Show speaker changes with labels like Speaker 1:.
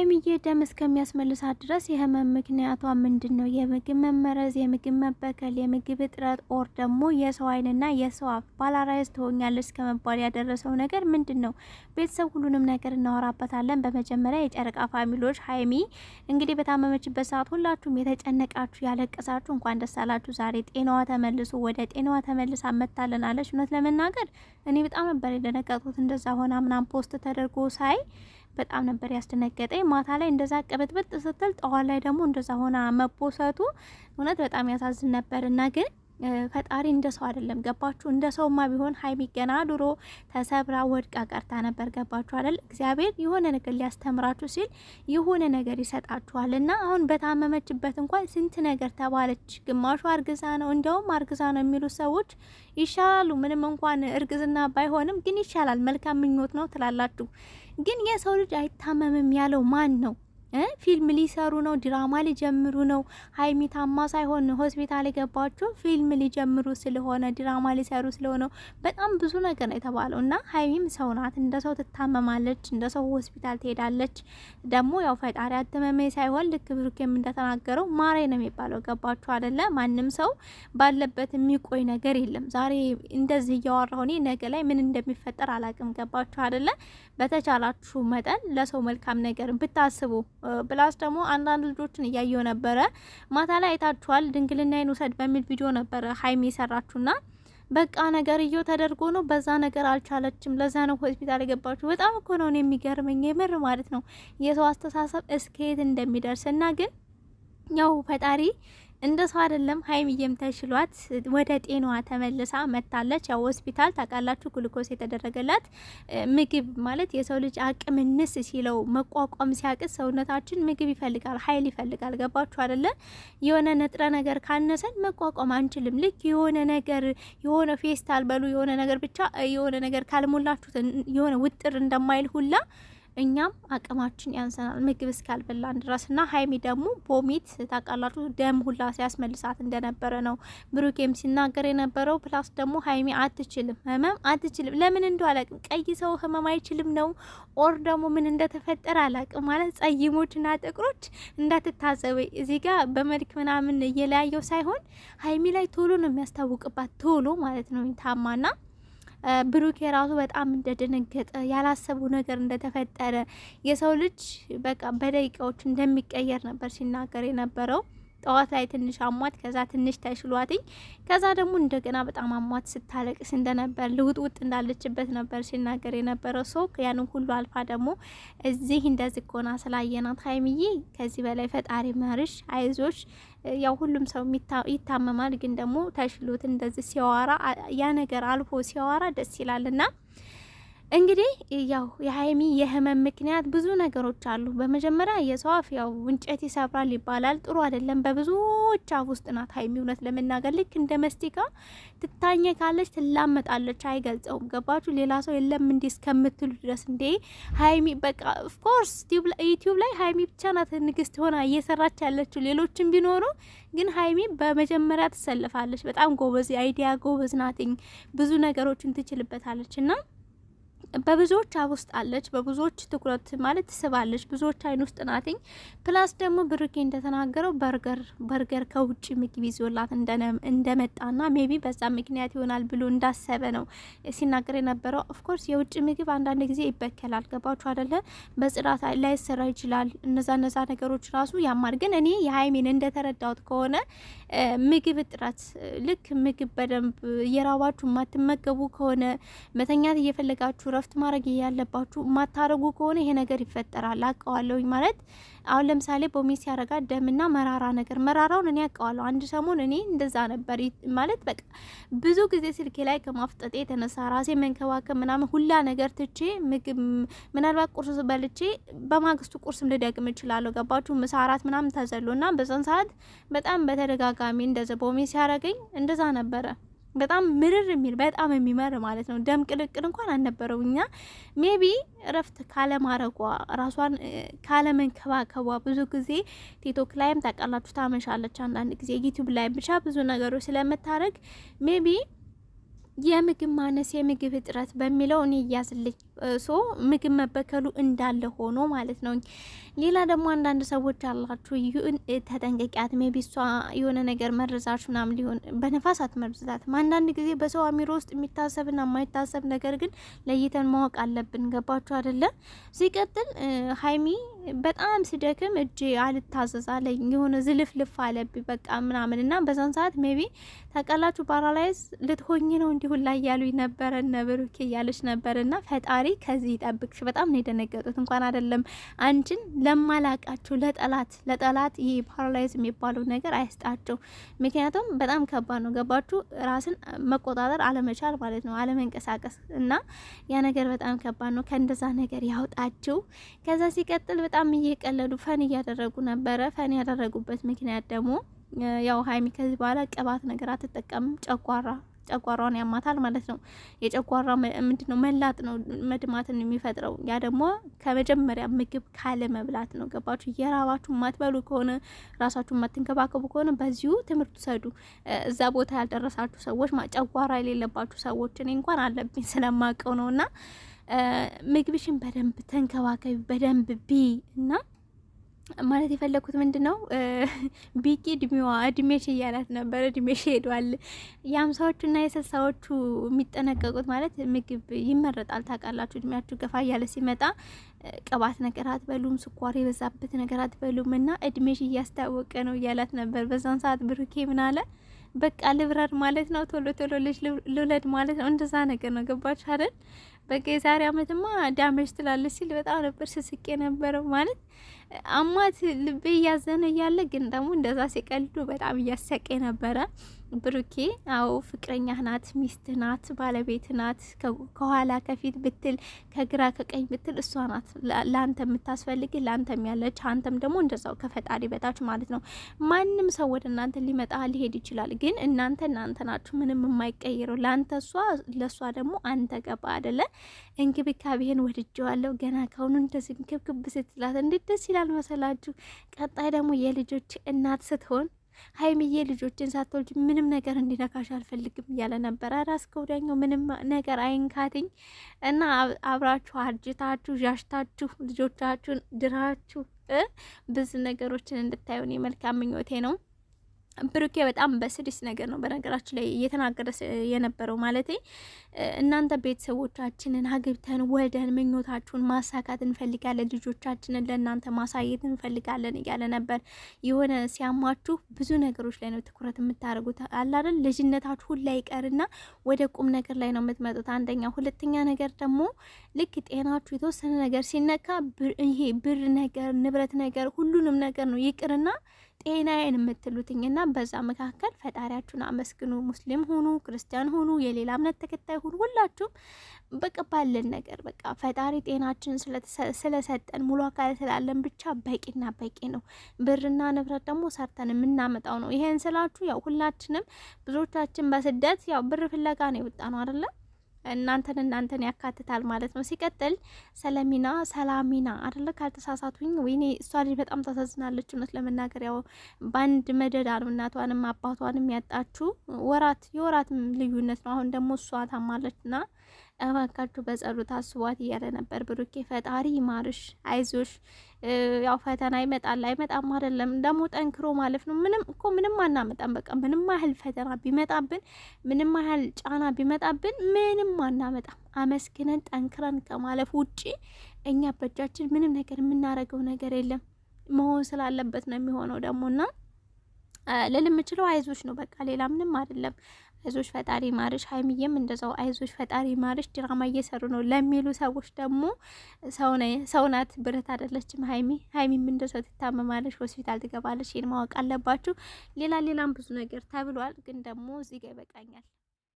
Speaker 1: ሀይሚዬ ደም እስከሚያስመልሳት ድረስ የህመም ምክንያቷ ምንድነው? የምግብ መመረዝ፣ የምግብ መበከል፣ የምግብ እጥረት ኦር ደግሞ የሰው አይንና የሰው አፍ ባላራይዝ ትሆኛለች እስከመባል ያደረሰው ነገር ምንድነው? ቤተሰብ ሁሉንም ነገር እናወራበታለን። በመጀመሪያ የጨረቃ ፋሚሊዎች ሀይሚ እንግዲህ በታመመችበት ሰዓት ሁላችሁም የተጨነቃችሁ ያለቀሳችሁ እንኳን ደስ አላችሁ። ዛሬ ጤናዋ ተመልሶ ወደ ጤናዋ ተመልሳ መታለናለች። እውነት ለመናገር እኔ በጣም ነበር የደነገጥኩት። እንደዛ ሆና ምናምን ፖስት ተደርጎ ሳይ በጣም ነበር ያስደነገጠኝ። ማታ ላይ እንደዛ ቀበጥበጥ ስትል ጠዋት ላይ ደግሞ እንደዛ ሆና መፖሰቱ እውነት በጣም ያሳዝን ነበርና ግን ፈጣሪ እንደ ሰው አይደለም። ገባችሁ? እንደ ሰውማ ቢሆን ሀይሚ ገና ድሮ ተሰብራ ወድቃ ቀርታ ነበር። ገባችሁ አይደል? እግዚአብሔር የሆነ ነገር ሊያስተምራችሁ ሲል የሆነ ነገር ይሰጣችኋል። እና አሁን በታመመችበት እንኳን ስንት ነገር ተባለች። ግማሹ አርግዛ ነው፣ እንዲያውም አርግዛ ነው የሚሉ ሰዎች ይሻላሉ። ምንም እንኳን እርግዝና ባይሆንም ግን ይሻላል። መልካም ምኞት ነው ትላላችሁ። ግን የሰው ልጅ አይታመምም ያለው ማን ነው? ፊልም ሊሰሩ ነው፣ ድራማ ሊጀምሩ ነው። ሀይሚ ታማ ሳይሆን ሆስፒታል የገባችሁ ፊልም ሊጀምሩ ስለሆነ ድራማ ሊሰሩ ስለሆነ በጣም ብዙ ነገር ነው የተባለው። እና ሀይሚም ሰው ናት፣ እንደ ሰው ትታመማለች፣ እንደ ሰው ሆስፒታል ትሄዳለች። ደግሞ ያው ፈጣሪ አትመሜ ሳይሆን ልክ ብሩኬም እንደተናገረው ማሬ ነው የሚባለው። ገባችሁ አይደለ? ማንም ሰው ባለበት የሚቆይ ነገር የለም። ዛሬ እንደዚህ እያወራሁ እኔ ነገ ላይ ምን እንደሚፈጠር አላቅም። ገባችሁ አይደለ? በተቻላችሁ መጠን ለሰው መልካም ነገር ብታስቡ ብላስ ደግሞ አንዳንድ ልጆችን እያየው ነበረ። ማታ ላይ አይታችኋል። ድንግልናዬን ውሰድ በሚል ቪዲዮ ነበረ ሀይሚ የሰራችሁና በቃ ነገርየው ተደርጎ ነው። በዛ ነገር አልቻለችም። ለዛ ነው ሆስፒታል የገባችሁ። በጣም እኮ ነው የሚገርመኝ የምር ማለት ነው የሰው አስተሳሰብ እስከየት እንደሚደርስ እና ግን ያው ፈጣሪ እንደ ሰው አይደለም። ሀይሚዬም ተሽሏት ወደ ጤናዋ ተመልሳ መታለች። ያው ሆስፒታል ታውቃላችሁ ግሉኮስ የተደረገላት። ምግብ ማለት የሰው ልጅ አቅም ንስ ሲለው መቋቋም ሲያቅት ሰውነታችን ምግብ ይፈልጋል፣ ኃይል ይፈልጋል። ገባችሁ አይደለ? የሆነ ንጥረ ነገር ካነሰን መቋቋም አንችልም። ልክ የሆነ ነገር የሆነ ፌስታል በሉ የሆነ ነገር ብቻ የሆነ ነገር ካልሞላችሁት የሆነ ውጥር እንደማይል ሁላ እኛም አቅማችን ያንሰናል ምግብ እስካልበላን ድረስና ሀይሚ ደግሞ ቦሚት ታውቃላችሁ ደም ሁላ ሲያስመልሳት እንደነበረ ነው ብሩኬም ሲናገር የነበረው። ፕላስ ደግሞ ሀይሚ አትችልም፣ ህመም አትችልም። ለምን እንደው አላቅም። ቀይ ሰው ህመም አይችልም ነው ኦር ደግሞ ምን እንደተፈጠረ አላቅም። ማለት ጸይሞችና ጥቁሮች እንዳትታዘበኝ እዚህ ጋር በመልክ ምናምን እየለያየው ሳይሆን ሀይሚ ላይ ቶሎ ነው የሚያስታውቅባት ቶሎ ማለት ነው ታማና ብሩክ የራሱ በጣም እንደደነገጠ ያላሰቡ ነገር እንደተፈጠረ የሰው ልጅ በቃ በደቂቃዎች እንደሚቀየር ነበር ሲናገር የነበረው። ጠዋት ላይ ትንሽ አሟት፣ ከዛ ትንሽ ተሽሏትኝ፣ ከዛ ደግሞ እንደገና በጣም አሟት ስታለቅስ እንደነበር ልውጥውጥ እንዳለችበት ነበር ሲናገር የነበረው። ሰው ያንን ሁሉ አልፋ ደግሞ እዚህ እንደዚህ ኮና ስላየናት ሀይሚዬ ከዚህ በላይ ፈጣሪ መርሽ፣ አይዞሽ። ያው ሁሉም ሰው ይታመማል፣ ግን ደግሞ ተሽሎት እንደዚህ ሲያወራ ያ ነገር አልፎ ሲያወራ ደስ ይላልና እንግዲህ ያው የሀይሚ የህመም ምክንያት ብዙ ነገሮች አሉ። በመጀመሪያ የሰው አፍ ያው እንጨት ይሰብራል ይባላል። ጥሩ አይደለም። በብዙዎች አፍ ውስጥ ናት ሀይሚ። እውነት ለመናገር ልክ እንደ መስቲካ ትታኘካለች፣ ትላመጣለች። አይገልጸውም። ገባችሁ? ሌላ ሰው የለም እንዲህ እስከምትሉ ድረስ እንዴ ሀይሚ በቃ ኦፍኮርስ ዩቲዩብ ላይ ሀይሚ ብቻ ናት ንግስት ሆና እየሰራች ያለችው። ሌሎችም ቢኖሩ ግን ሀይሚ በመጀመሪያ ትሰልፋለች። በጣም ጎበዝ አይዲያ ጎበዝ ናትኝ። ብዙ ነገሮችን ትችልበታለች እና በብዙዎች አፍ ውስጥ አለች። በብዙዎች ትኩረት ማለት ትስባለች። ብዙዎች አይን ውስጥ ናትኝ። ፕላስ ደግሞ ብሩኬ እንደተናገረው በርገር ከውጭ ምግብ ይዞላት እንደመጣና ሜቢ በዛ ምክንያት ይሆናል ብሎ እንዳሰበ ነው ሲናገር የነበረው። ኦፍኮርስ የውጭ ምግብ አንዳንድ ጊዜ ይበከላል። ገባችሁ አይደለ? በጽዳት ላይ ሰራ ይችላል። እነዛ ነገሮች ራሱ ያማል። ግን እኔ የሀይሜን እንደተረዳሁት ከሆነ ምግብ እጥረት ልክ ምግብ በደንብ እየራባችሁ ማትመገቡ ከሆነ መተኛት እየፈለጋችሁ ረፍት ማድረግ ያለባችሁ ማታረጉ ከሆነ ይሄ ነገር ይፈጠራል። አውቀዋለሁኝ ማለት አሁን ለምሳሌ ቦሚስ ያረጋ ደምና መራራ ነገር መራራውን እኔ አውቀዋለሁ። አንድ ሰሞን እኔ እንደዛ ነበር ማለት በቃ ብዙ ጊዜ ስልኬ ላይ ከማፍጠጤ የተነሳ ራሴ መንከባከብ ምናምን ሁላ ነገር ትቼ ምግብ ምናልባት ቁርስ በልቼ በማግስቱ ቁርስም ልደግም እችላለሁ። ገባችሁ? ምሳ አራት ምናምን ተዘሎና በዛን ሰዓት በጣም በተደጋጋሚ እንደዛ ቦሚስ ያረገኝ እንደዛ ነበረ። በጣም ምርር የሚል በጣም የሚመር ማለት ነው። ደም ቅልቅል እንኳን አልነበረውኛ። ሜቢ እረፍት ካለማረጓ ራሷን ካለመንከባከቧ ብዙ ጊዜ ቲክቶክ ላይም ታውቃላችሁ ታመሻለች፣ አንዳንድ ጊዜ ዩቲዩብ ላይ ብቻ ብዙ ነገሮች ስለምታረግ ሜቢ የምግብ ማነስ የምግብ እጥረት በሚለው እኔ እያዝልኝ ሶ ምግብ መበከሉ እንዳለ ሆኖ ማለት ነው። ሌላ ደግሞ አንዳንድ ሰዎች አላችሁ ተጠንቀቂያት፣ ሜቢ እሷ የሆነ ነገር መርዛች ምናምን ሊሆን፣ በነፋስ አትመርዛትም። አንዳንድ ጊዜ በሰው አሚሮ ውስጥ የሚታሰብና የማይታሰብ ነገር ግን ለይተን ማወቅ አለብን። ገባችሁ አይደለ? ሲቀጥል ሀይሚ በጣም ስደክም እጄ አልታዘዛለኝ የሆነ ዝልፍልፍ አለብኝ በቃ ምናምን እና በዛን ሰዓት ሜቢ ታውቃላችሁ ፓራላይዝ ልትሆኝ ነው እንዲሁ ላይ ያሉ ነበረ ነብሩኬ እያለች ነበርና ፈጣሪ ከዚህ ይጠብቅሽ። በጣም ነው የደነገጡት። እንኳን አይደለም አንቺን ለማላቃችሁ ለጠላት ይሄ ፓራላይዝ የሚባለው ነገር አይስጣቸው። ምክንያቱም በጣም ከባድ ነው። ገባችሁ? ራስን መቆጣጠር አለመቻል ማለት ነው፣ አለመንቀሳቀስ እና ያ ነገር በጣም ከባድ ነው። ከእንደዛ ነገር ያውጣችሁ። ከዛ ሲቀጥል በጣም እየቀለዱ ፈን እያደረጉ ነበረ። ፈን ያደረጉበት ምክንያት ደግሞ ያው ሀይሚ ከዚህ በኋላ ቅባት ነገር አትጠቀምም። ጨጓራውን ያማታል ማለት ነው። የጨጓራ ምንድነው መላጥ ነው መድማትን የሚፈጥረው። ያ ደግሞ ከመጀመሪያ ምግብ ካለ መብላት ነው። ገባችሁ? እየራባችሁ ማትበሉ ከሆነ ራሳችሁ ማትንከባከቡ ከሆነ በዚሁ ትምህርት ሰዱ። እዛ ቦታ ያልደረሳችሁ ሰዎች፣ ጨጓራ የሌለባችሁ ሰዎች፣ እኔ እንኳን አለብኝ ስለማቀው ነውና ምግብሽን በደንብ ተንከባከቢ፣ በደንብ ቢ እና ማለት የፈለኩት ምንድነው ቢቂ እድሜሽ እያላት ነበር። እድሜሽ ሄዷል። የ50ዎቹና የ60ዎቹ የሚጠነቀቁት ማለት ምግብ ይመረጣል። ታውቃላችሁ፣ እድሜያችሁ ገፋ እያለ ሲመጣ ቅባት ነገር አትበሉም፣ ስኳር የበዛበት ነገር አትበሉም እና እድሜሽ እያስታወቀ ነው እያላት ነበር። በዛን ሰዓት ብሩኬ ምን አለ? በቃ ልብረር ማለት ነው፣ ቶሎ ቶሎ ልጅ ልውለድ ማለት ነው። እንደዛ ነገር ነው። ገባችሁ አይደል? በቃ የዛሬ አመትማ ዳሜጅ ትላለች ሲል በጣም ነበር ስስቄ ነበረው። ማለት አማት ልቤ እያዘነ እያለ ግን ደግሞ እንደዛ ሲቀልዱ በጣም እያሰቀ ነበረ። ብሩኬ አዎ ፍቅረኛ ናት፣ ሚስት ናት፣ ባለቤት ናት። ከኋላ ከፊት ብትል ከግራ ከቀኝ ብትል እሷ ናት ለአንተ የምታስፈልግ፣ ለአንተም ያለች፣ አንተም ደግሞ እንደዛው ከፈጣሪ በታች ማለት ነው። ማንም ሰው ወደ እናንተ ሊመጣ ሊሄድ ይችላል፣ ግን እናንተ ናችሁ፣ ምንም የማይቀየረው ለአንተ እሷ፣ ለእሷ ደግሞ አንተ። ገባ አይደለ? እንክብካቤህን ወድጀዋለሁ። ገና ከሆኑ እንደዚህ እንክብክብ ስትላት እንዴት ደስ ይላል መሰላችሁ። ቀጣይ ደግሞ የልጆች እናት ስትሆን ሀይሚዬ ልጆችን ሳትወልጅ ምንም ነገር እንዲነካሽ አልፈልግም እያለ ነበረ። ራስ ከወዲያኛው ምንም ነገር አይንካትኝ እና አብራችሁ አርጅታችሁ ዣሽታችሁ ልጆቻችሁን ድራችሁ ብዙ ነገሮችን እንድታዩን የመልካም ምኞቴ ነው። ብሩኬ በጣም በስድስ ነገር ነው በነገራችን ላይ እየተናገረ የነበረው። ማለት እናንተ ቤተሰቦቻችንን አግብተን ወልደን ምኞታችሁን ማሳካት እንፈልጋለን፣ ልጆቻችንን ለእናንተ ማሳየት እንፈልጋለን እያለ ነበር። የሆነ ሲያማችሁ ብዙ ነገሮች ላይ ነው ትኩረት የምታደርጉት አላለን። ልጅነታችሁ ሁላ ይቀርና ወደ ቁም ነገር ላይ ነው የምትመጡት። አንደኛ። ሁለተኛ ነገር ደግሞ ልክ ጤናችሁ የተወሰነ ነገር ሲነካ ይሄ ብር ነገር ንብረት ነገር ሁሉንም ነገር ነው ይቅርና ጤናዬን የምትሉትኝና በዛ መካከል ፈጣሪያችሁን አመስግኑ። ሙስሊም ሁኑ፣ ክርስቲያን ሁኑ፣ የሌላ እምነት ተከታይ ሁኑ፣ ሁላችሁም በቃ ባለን ነገር በቃ ፈጣሪ ጤናችን ስለሰጠን ሙሉ አካል ስላለን ብቻ በቂና በቂ ነው። ብርና ንብረት ደግሞ ሰርተን የምናመጣው ነው። ይሄን ስላችሁ ያው ሁላችንም ብዙዎቻችን በስደት ያው ብር ፍለጋ ነው የወጣ ነው አይደለ? እናንተን ያካትታል ማለት ነው። ሲቀጥል ሰላሚና አይደለ ካልተሳሳቱኝ፣ ወይኔ እሷ ልጅ በጣም ታሳዝናለች። እውነት ለመናገር ያው በአንድ መደዳ ነው እናቷንም አባቷንም ያጣችሁ። የወራት ልዩነት ነው። አሁን ደግሞ እሷ ታማለችና እባካችሁ በጸሎት አስቧት እያለ ነበር ብሩኬ። ፈጣሪ ይማርሽ፣ አይዞሽ። ያው ፈተና ይመጣል አይመጣም አይደለም፣ ደግሞ ጠንክሮ ማለፍ ነው። ምንም አናመጣም። በቃ ምንም ያህል ፈተና ቢመጣብን፣ ምንም ያህል ጫና ቢመጣብን ምንም አናመጣም። አመስግነን ጠንክረን ከማለፍ ውጪ እኛ በእጃችን ምንም ነገር የምናረገው ነገር የለም። መሆን ስላለበት ነው የሚሆነው ደግሞና ለልምችለው አይዞሽ ነው በቃ ሌላ ምንም አይደለም። አይዞሽ ፈጣሪ ማርሽ። ሀይሚዬም እንደዛው አይዞሽ ፈጣሪ ማርሽ። ድራማ እየሰሩ ነው ለሚሉ ሰዎች ደግሞ ሰው ናት፣ ብረት አይደለችም ሀይሚም እንደዛው ትታመማለች፣ ሆስፒታል ትገባለች። ይሄን ማወቅ አለባችሁ። ሌላም ብዙ ነገር ተብሏል፣ ግን ደግሞ እዚህ ጋር ይበቃኛል።